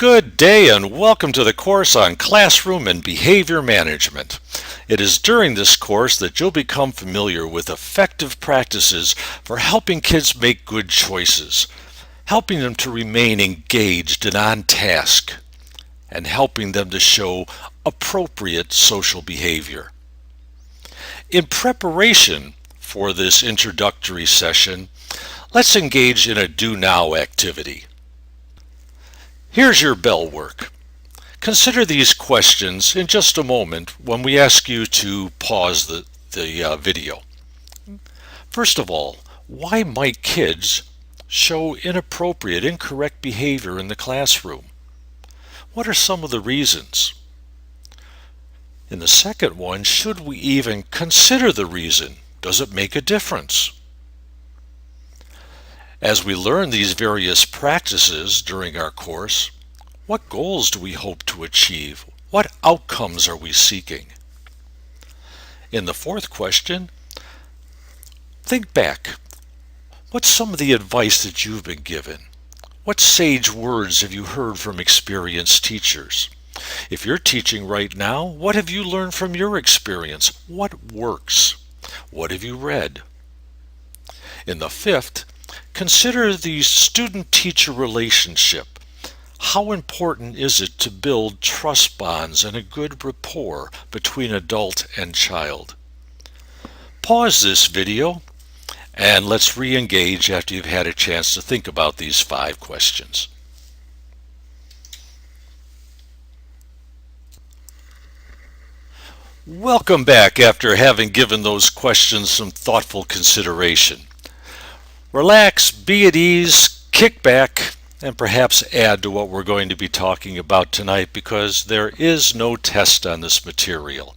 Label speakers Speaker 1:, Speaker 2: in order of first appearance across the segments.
Speaker 1: Good day and welcome to the course on classroom and behavior management. It is during this course that you'll become familiar with effective practices for helping kids make good choices, helping them to remain engaged and on task, and helping them to show appropriate social behavior. In preparation for this introductory session, let's engage in a do now activity. Here's your Bellwork. Consider these questions in just a moment when we ask you to pause the video. First of all, why might kids show inappropriate, incorrect behavior in the classroom? What are some of the reasons? In the second one, should we even consider the reason? Does it make a difference? As we learn these various practices during our course, what goals do we hope to achieve? What outcomes are we seeking? In the fourth question, think back. What's some of the advice that you've been given? What sage words have you heard from experienced teachers? If you're teaching right now, what have you learned from your experience? What works? What have you read? In the fifth, consider the student-teacher relationship. How important is it to build trust bonds and a good rapport between adult and child? Pause this video and let's re-engage after you've had a chance to think about these 5 questions. Welcome back after having given those questions some thoughtful consideration. Relax, be at ease, kick back, and perhaps add to what we're going to be talking about tonight because there is no test on this material.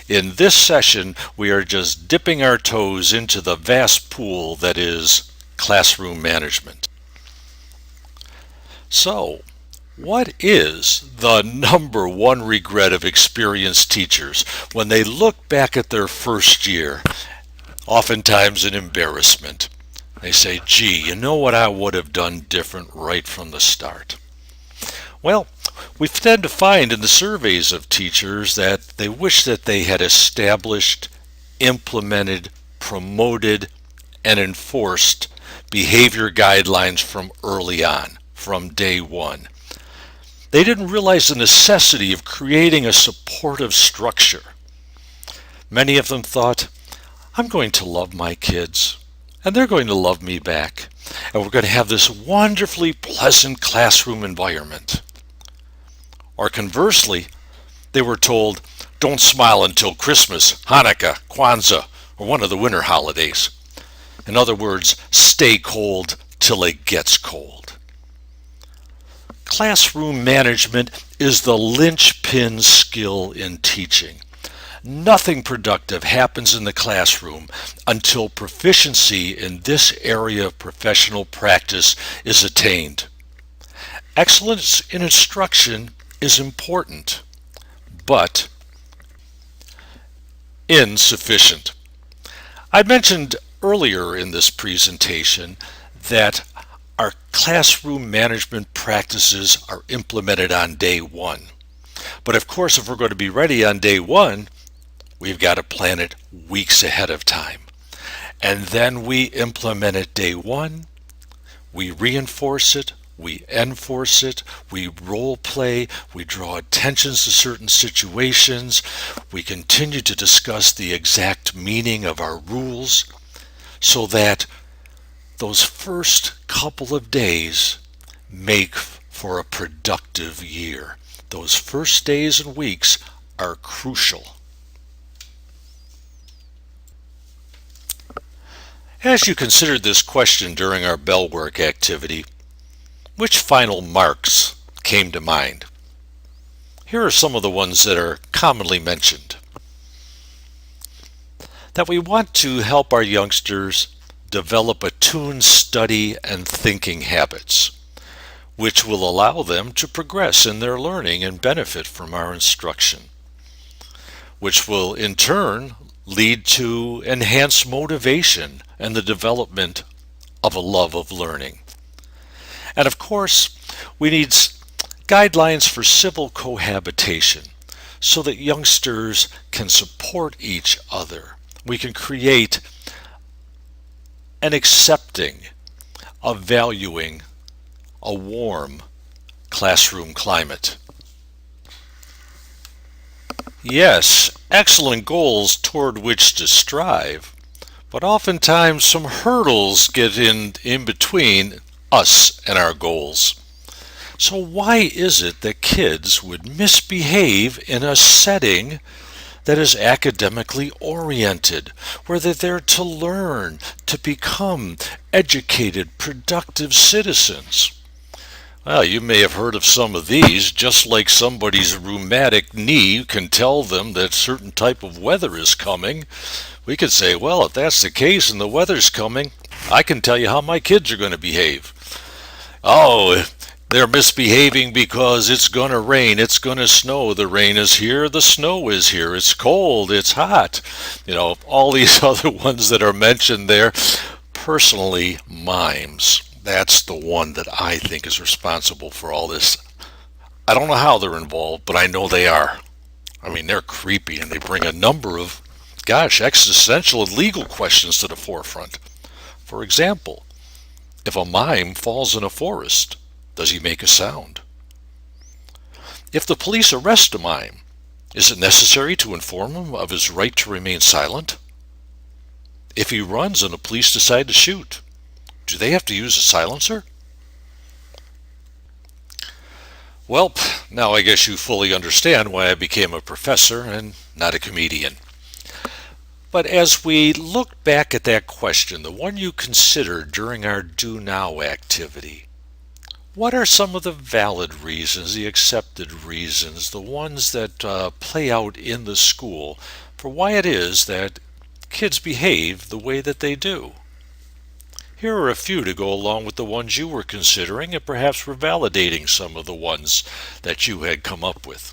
Speaker 1: In this session, we are just dipping our toes into the vast pool that is classroom management. So, what is the number one regret of experienced teachers when they look back at their first year? Oftentimes an embarrassment. They say, gee, you know what I would have done different right from the start? Well, we tend to find in the surveys of teachers that they wish that they had established, implemented, promoted, and enforced behavior guidelines from early on, from day one. They didn't realize the necessity of creating a supportive structure. Many of them thought, I'm going to love my kids, and they're going to love me back, and we're going to have this wonderfully pleasant classroom environment. Or conversely, they were told, don't smile until Christmas, Hanukkah, Kwanzaa, or one of the winter holidays. In other words, stay cold till it gets cold. Classroom management is the linchpin skill in teaching. Nothing productive happens in the classroom until proficiency in this area of professional practice is attained. Excellence in instruction is important, but insufficient. I mentioned earlier in this presentation that our classroom management practices are implemented on day one. But of course, if we're going to be ready on day one, we've got to plan it weeks ahead of time. And then we implement it day one, we reinforce it, we enforce it, we role play, we draw attentions to certain situations, we continue to discuss the exact meaning of our rules so that those first couple of days make for a productive year. Those first days and weeks are crucial. As you considered this question during our Bellwork activity, which final marks came to mind? Here are some of the ones that are commonly mentioned. That we want to help our youngsters develop attuned study and thinking habits, which will allow them to progress in their learning and benefit from our instruction, which will in turn lead to enhanced motivation and the development of a love of learning. And of course, we need Guidelines for civil cohabitation so that youngsters can support each other. We can create an accepting, a valuing, a warm classroom climate. Yes, excellent goals toward which to strive, but oftentimes some hurdles get in between us and our goals. So why is it that kids would misbehave in a setting that is academically oriented, where they're there to learn, to become educated, productive citizens? Well, you may have heard of some of these, just like somebody's rheumatic knee can tell them that certain type of weather is coming. We could say, well, if that's the case and the weather's coming, I can tell you how my kids are going to behave. Oh, they're misbehaving because it's going to rain, it's going to snow, the rain is here, the snow is here, it's cold, it's hot. All these other ones that are mentioned there. Personally, mimes. That's the one that I think is responsible for all this. I don't know how they're involved, but I know they are. I mean, they're creepy, and they bring a number of, existential and legal questions to the forefront. For example, if a mime falls in a forest, does he make a sound? If the police arrest a mime, is it necessary to inform him of his right to remain silent? If he runs and the police decide to shoot, do they have to use a silencer? Well, now I guess you fully understand why I became a professor and not a comedian. But as we look back at that question, the one you considered during our Do Now activity, what are some of the valid reasons, the accepted reasons, the ones that play out in the school for why it is that kids behave the way that they do? Here are a few to go along with the ones you were considering, and perhaps we're validating some of the ones that you had come up with.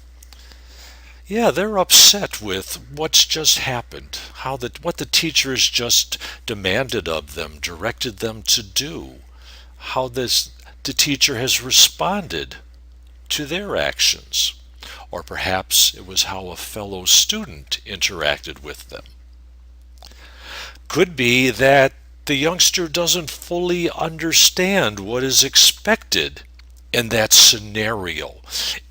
Speaker 1: Yeah, they're upset with what's just happened, what the teachers just demanded of them, directed them to do, how the teacher has responded to their actions, or perhaps it was how a fellow student interacted with them. Could be that the youngster doesn't fully understand what is expected in that scenario.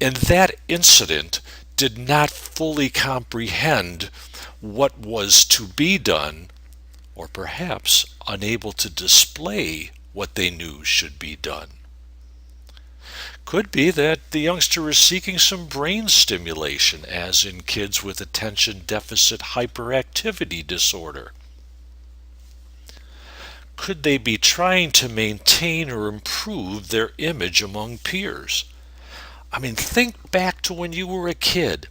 Speaker 1: In that incident, did not fully comprehend what was to be done, or perhaps unable to display what they knew should be done. Could be that the youngster is seeking some brain stimulation, as in kids with attention deficit hyperactivity disorder. Could they be trying to maintain or improve their image among peers? I mean, think back to when you were a kid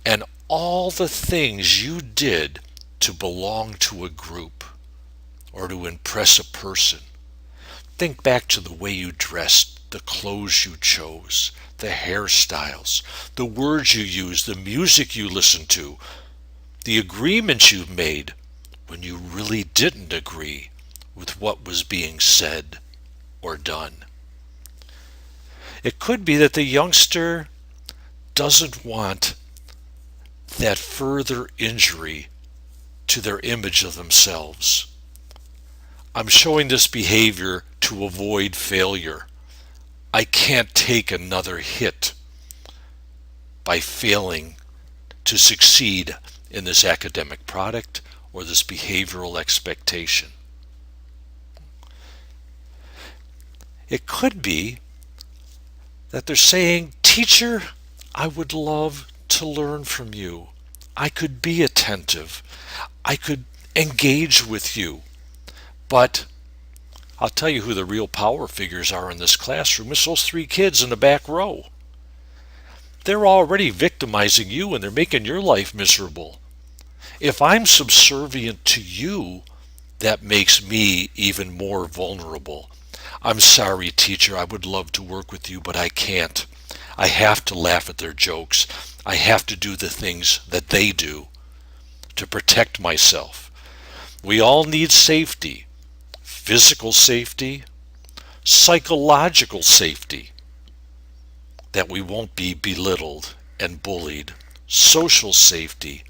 Speaker 1: and all the things you did to belong to a group or to impress a person. Think back to the way you dressed, the clothes you chose, the hairstyles, the words you used, the music you listened to, the agreements you made when you really didn't agree with what was being said or done. It could be that the youngster doesn't want that further injury to their image of themselves. I'm showing this behavior to avoid failure. I can't take another hit by failing to succeed in this academic product or this behavioral expectation. It could be that they're saying, teacher, I would love to learn from you. I could be attentive. I could engage with you. But I'll tell you who the real power figures are in this classroom. It's those 3 kids in the back row. They're already victimizing you and they're making your life miserable. If I'm subservient to you, that makes me even more vulnerable. I'm sorry, teacher, I would love to work with you, but I can't. I have to laugh at their jokes. I have to do the things that they do to protect myself. We all need safety, physical safety, psychological safety. that we won't be belittled and bullied, social safety,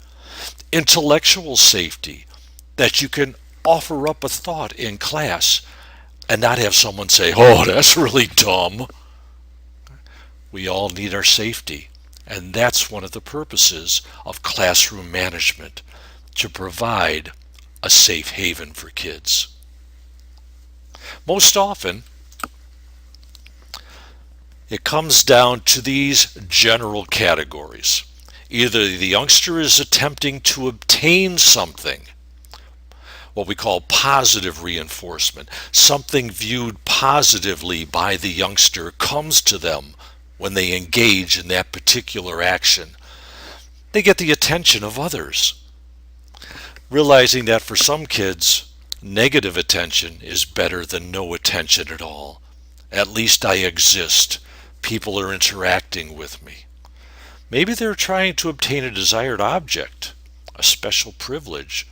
Speaker 1: intellectual safety, that you can offer up a thought in class and not have someone say, "Oh, that's really dumb." We all need our safety, and that's one of the purposes of classroom management, to provide a safe haven for kids. Most often, it comes down to these general categories. Either the youngster is attempting to obtain something, what we call positive reinforcement. Something viewed positively by the youngster comes to them when they engage in that particular action. They get the attention of others. Realizing that for some kids, negative attention is better than no attention at all. At least I exist. People are interacting with me. Maybe they're trying to obtain a desired object, a special privilege,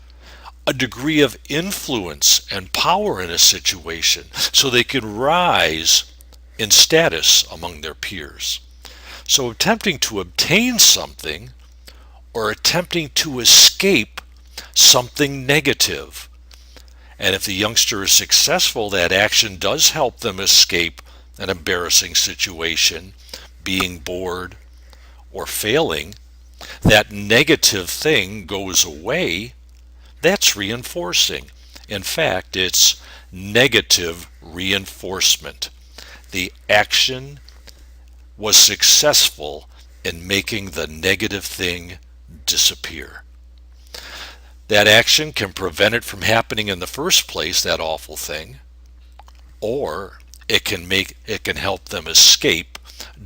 Speaker 1: a degree of influence and power in a situation so they can rise in status among their peers. So attempting to obtain something or attempting to escape something negative. And if the youngster is successful, that action does help them escape an embarrassing situation, being bored, or failing. That negative thing goes away. That's reinforcing. In fact, it's negative reinforcement. The action was successful in making the negative thing disappear. That action can prevent it from happening in the first place, that awful thing, or it can help them escape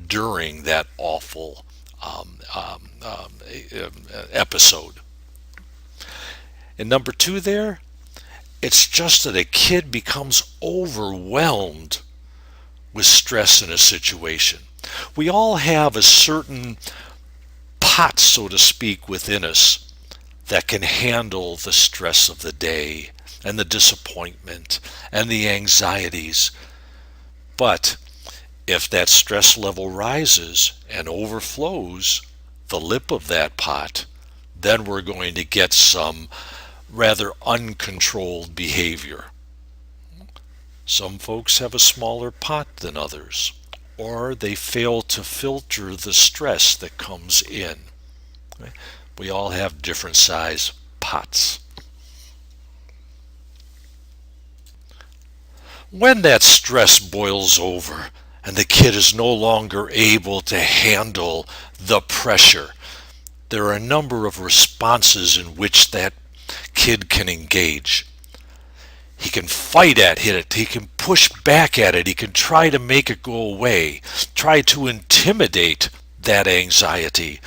Speaker 1: during that awful episode. And number two there, it's just that a kid becomes overwhelmed with stress in a situation. We all have a certain pot, so to speak, within us that can handle the stress of the day and the disappointment and the anxieties. But if that stress level rises and overflows the lip of that pot, then we're going to get some rather uncontrolled behavior. Some folks have a smaller pot than others, or they fail to filter the stress that comes in. We all have different size pots. When that stress boils over and the kid is no longer able to handle the pressure, there are a number of responses in which that kid can engage. He can fight at it, he can push back at it, he can try to make it go away, try to intimidate that anxiety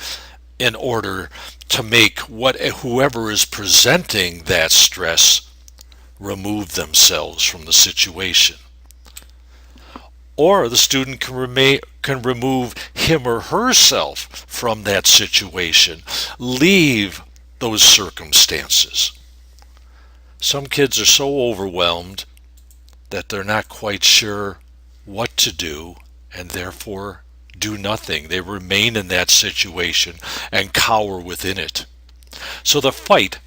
Speaker 1: in order to make whoever is presenting that stress remove themselves from the situation. Or the student can remove him or herself from that situation, leave those circumstances. Some kids are so overwhelmed that they're not quite sure what to do and therefore do nothing. They remain in that situation and cower within it. So the fight,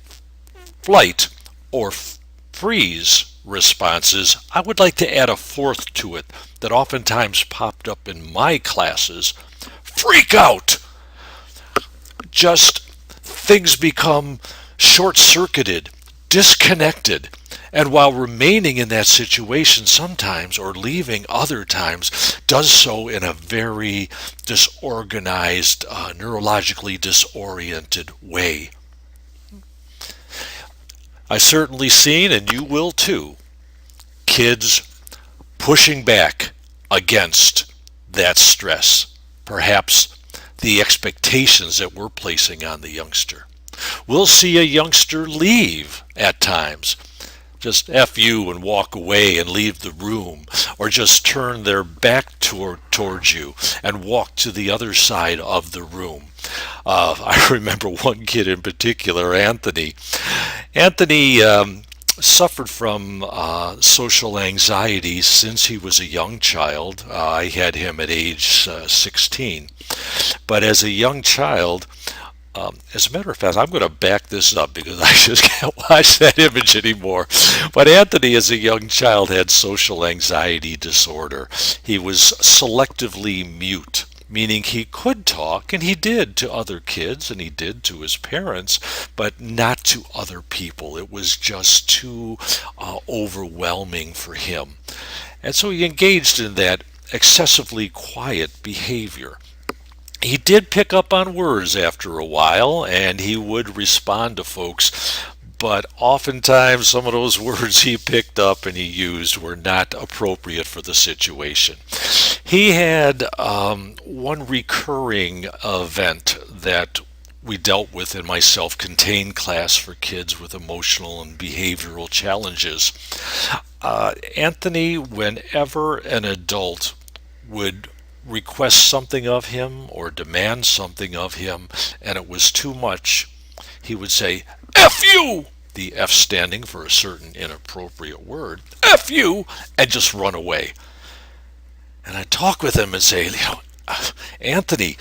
Speaker 1: flight, or freeze responses, I would like to add a fourth to it that oftentimes popped up in my classes. Freak out! Just things become short-circuited, disconnected, and while remaining in that situation sometimes, or leaving other times, does so in a very disorganized, neurologically disoriented way. I've certainly seen, and you will too, kids pushing back against that stress, perhaps the expectations that we're placing on the youngster. We'll see a youngster leave at times, just F you and walk away and leave the room, or just turn their back towards you and walk to the other side of the room. I remember one kid in particular, Anthony. Anthony suffered from social anxiety since he was a young child. I had him at age 16. But as a young child, as a matter of fact, I'm going to back this up because I just can't watch that image anymore. But Anthony, as a young child, had social anxiety disorder. He was selectively mute, meaning he could talk, and he did to other kids, and he did to his parents, but not to other people. It was just too overwhelming for him. And so he engaged in that excessively quiet behavior. He did pick up on words after a while, and he would respond to folks, but oftentimes some of those words he picked up and he used were not appropriate for the situation. He had one recurring event that we dealt with in my self-contained class for kids with emotional and behavioral challenges. Anthony, whenever an adult would request something of him or demand something of him and it was too much, he would say, F you! The F standing for a certain inappropriate word. F you! And just run away. And I'd talk with him and say, Anthony,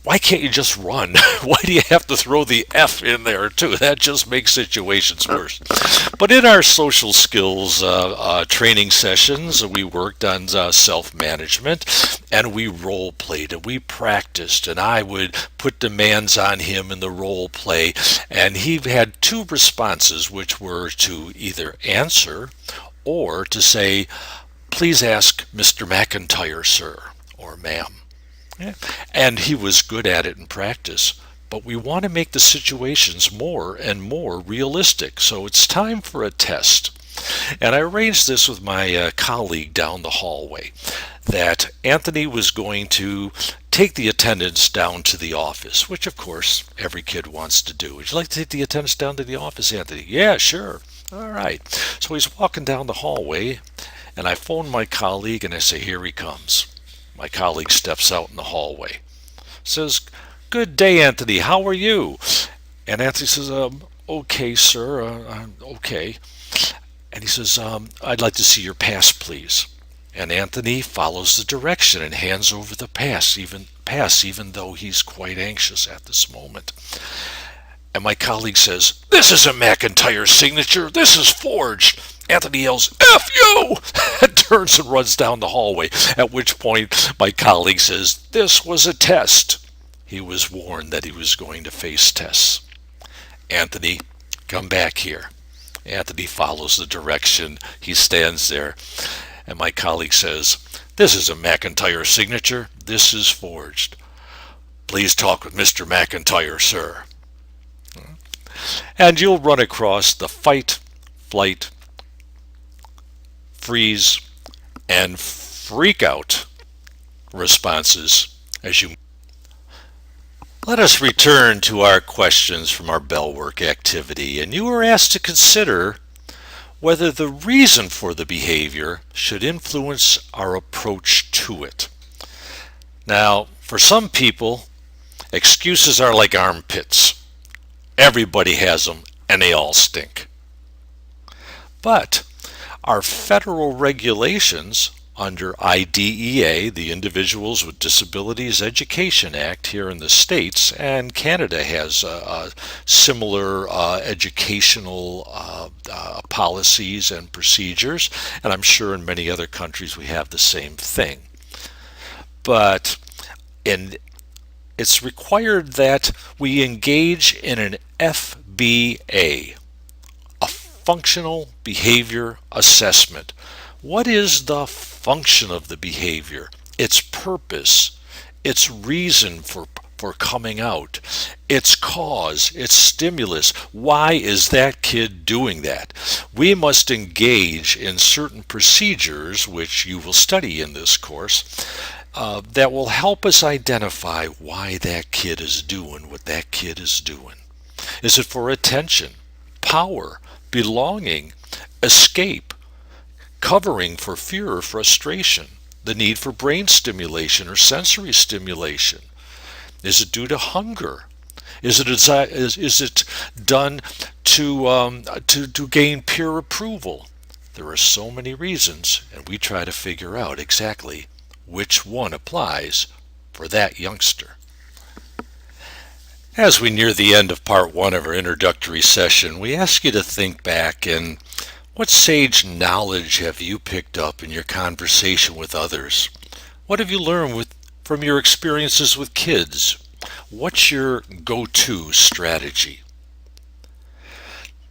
Speaker 1: why can't you just run? Why do you have to throw the F in there too? That just makes situations worse. But in our social skills training sessions, we worked on self-management, and we role played and we practiced, and I would put demands on him in the role play, and he had two responses, which were to either answer or to say, please ask Mr. McIntyre, sir, or ma'am. Yeah. And he was good at it in practice. But we want to make the situations more and more realistic. So it's time for a test. And I arranged this with my colleague down the hallway, that Anthony was going to take the attendance down to the office, which of course every kid wants to do. Would you like to take the attendance down to the office, Anthony? Yeah, sure. All right. So he's walking down the hallway, and I phone my colleague and I say, here he comes. My colleague steps out in the hallway, says, good day, Anthony, how are you? And Anthony says, okay, sir, I'm okay. And he says, I'd like to see your pass, please. And Anthony follows the direction and hands over the pass, even though he's quite anxious at this moment. And my colleague says, this isn't McIntyre's signature, this is forged. Anthony yells, F you! And turns and runs down the hallway, at which point my colleague says, this was a test. He was warned that he was going to face tests. Anthony, come back here. Anthony follows the direction. He stands there, and my colleague says, this is a McIntyre signature. This is forged. Please talk with Mr. McIntyre, sir. And you'll run across the fight, flight, freeze, and freak out responses as you. Let us return to our questions from our Bellwork activity, and you are asked to consider whether the reason for the behavior should influence our approach to it. Now, for some people, excuses are like armpits. Everybody has them, and they all stink. But our federal regulations under IDEA, the Individuals with Disabilities Education Act here in the States, and Canada has similar educational policies and procedures, and I'm sure in many other countries we have the same thing. But it's required that we engage in an FBA, a functional behavior assessment. What is the function of the behavior? Its purpose, its reason for coming out, its cause, its stimulus. Why is that kid doing that? We must engage in certain procedures, which you will study in this course, that will help us identify why that kid is doing what that kid is doing. Is it for attention, power, belonging, escape, covering for fear or frustration, the need for brain stimulation or sensory stimulation? Is it due to hunger? Is it done to gain peer approval? There are so many reasons, and we try to figure out exactly which one applies for that youngster. As we near the end of part one of our introductory session, we ask you to think back and what sage knowledge have you picked up in your conversation with others? What have you learned from your experiences with kids? What's your go-to strategy?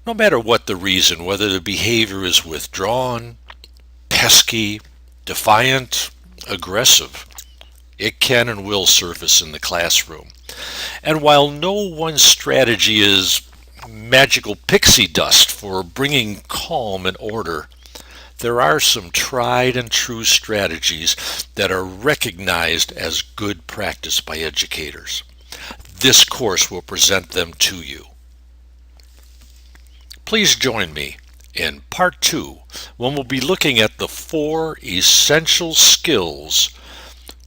Speaker 1: No matter what the reason, whether the behavior is withdrawn, pesky, defiant, aggressive, it can and will surface in the classroom. And while no one strategy is magical pixie dust for bringing calm and order, there are some tried and true strategies that are recognized as good practice by educators. This course will present them to you. Please join me in part two when we'll be looking at the 4 essential skills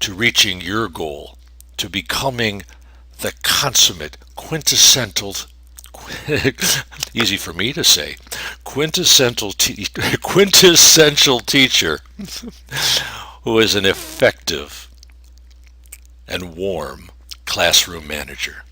Speaker 1: to reaching your goal, to becoming the consummate, quintessential, easy for me to say, quintessential teacher who is an effective and warm classroom manager.